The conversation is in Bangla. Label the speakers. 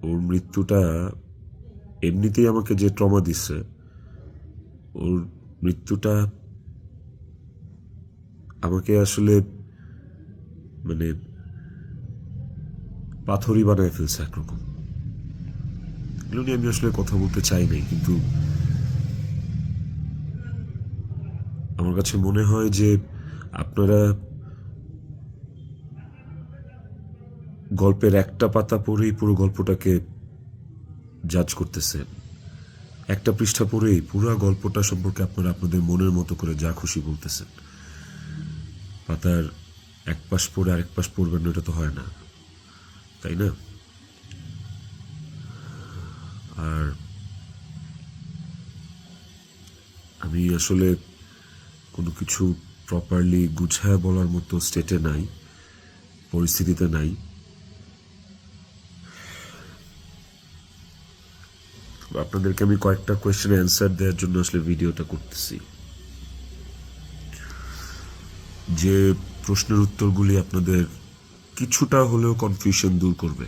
Speaker 1: ওর মৃত্যুটা এমনিতেই আমাকে যে ট্রমা দিচ্ছে, ওর মৃত্যুটা আমাকে আসলে মানে পাথরই বানায় ফেলছে একরকম। এগুলো নিয়ে আমি আসলে কথা বলতে চাই নাই, কিন্তু আমার কাছে মনে হয় যে আপনারা গল্পের একটা পাতা পড়েই পুরো গল্পটাকে জাজ করতেছেন। একটা পৃষ্ঠা পড়েই পুরো গল্পটা সম্পর্কে আপনারা আপনাদের মনের মতো করে যা খুশি বলতেছেন। পাতার এক পাশ পড়ে আরেক পাশ পড়বেন না, এটা তো হয় না, তাই না? আর আমি আসলে কোনো কিছু প্রপারলি গুছায় বলার মতো স্টেটে নাই, পরিস্থিতিতে নাই। আপনাদেরকে আমি কয়েকটা কোয়েশ্চেনের অ্যান্সার দেওয়ার জন্য আসলে ভিডিওটা করতেছি, যে প্রশ্নের উত্তরগুলি আপনাদের কিছুটা হলেও কনফিউশন দূর করবে।